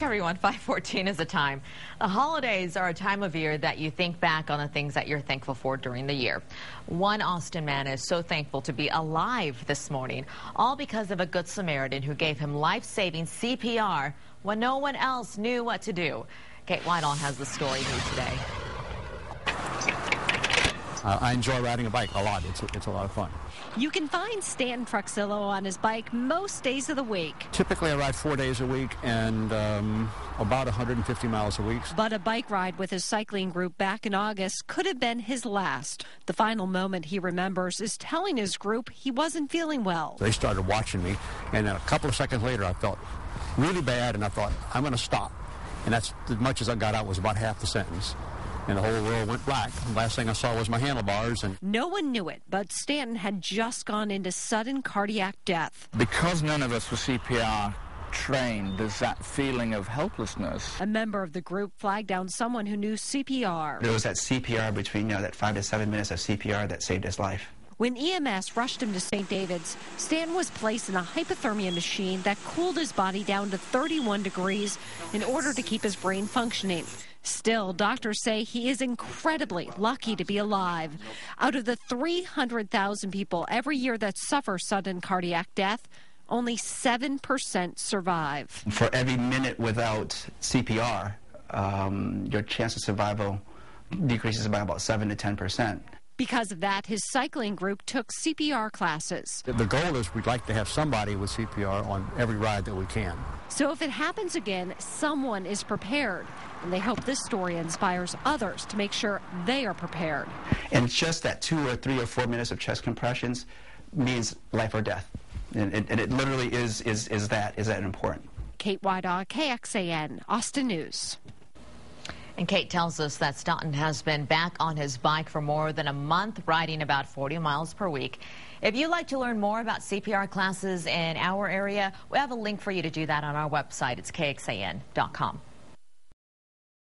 Everyone, 5:14 is the time. The holidays are a time of year that you think back on the things that you're thankful for during the year. One Austin man is so thankful to be alive this morning, all because of a good Samaritan who gave him life-saving CPR when no one else knew what to do. Kate Whitehall has the story here today. I enjoy riding a bike a lot. It's a lot of fun. You can find Stanton Truxillo on his bike most days of the week. Typically, I ride 4 days a week and about 150 miles a week. But a bike ride with his cycling group back in August could have been his last. The final moment he remembers is telling his group he wasn't feeling well. They started watching me, and then a couple of seconds later, I felt really bad, and I thought, I'm going to stop. And that's as much as I got out was about half the sentence. And the whole world went black. The last thing I saw was my handlebars. And no one knew it, but Stanton had just gone into sudden cardiac death. Because none of us were CPR trained, there's that feeling of helplessness. A member of the group flagged down someone who knew CPR. There was that CPR between, that 5 to 7 minutes of CPR that saved his life. When EMS rushed him to St. David's, Stanton was placed in a hypothermia machine that cooled his body down to 31 degrees in order to keep his brain functioning. Still, doctors say he is incredibly lucky to be alive. Out of the 300,000 people every year that suffer sudden cardiac death, only 7% survive. For every minute without CPR, your chance of survival decreases by about 7 to 10%. Because of that, his cycling group took CPR classes. The goal is we'd like to have somebody with CPR on every ride that we can. So if it happens again, someone is prepared. And they hope this story inspires others to make sure they are prepared. And just that 2 or 3 or 4 minutes of chest compressions means life or death. And it literally is that important. Kate Whitehall, KXAN, Austin News. And Kate tells us that Stanton has been back on his bike for more than a month, riding about 40 miles per week. If you'd like to learn more about CPR classes in our area, we have a link for you to do that on our website. It's kxan.com.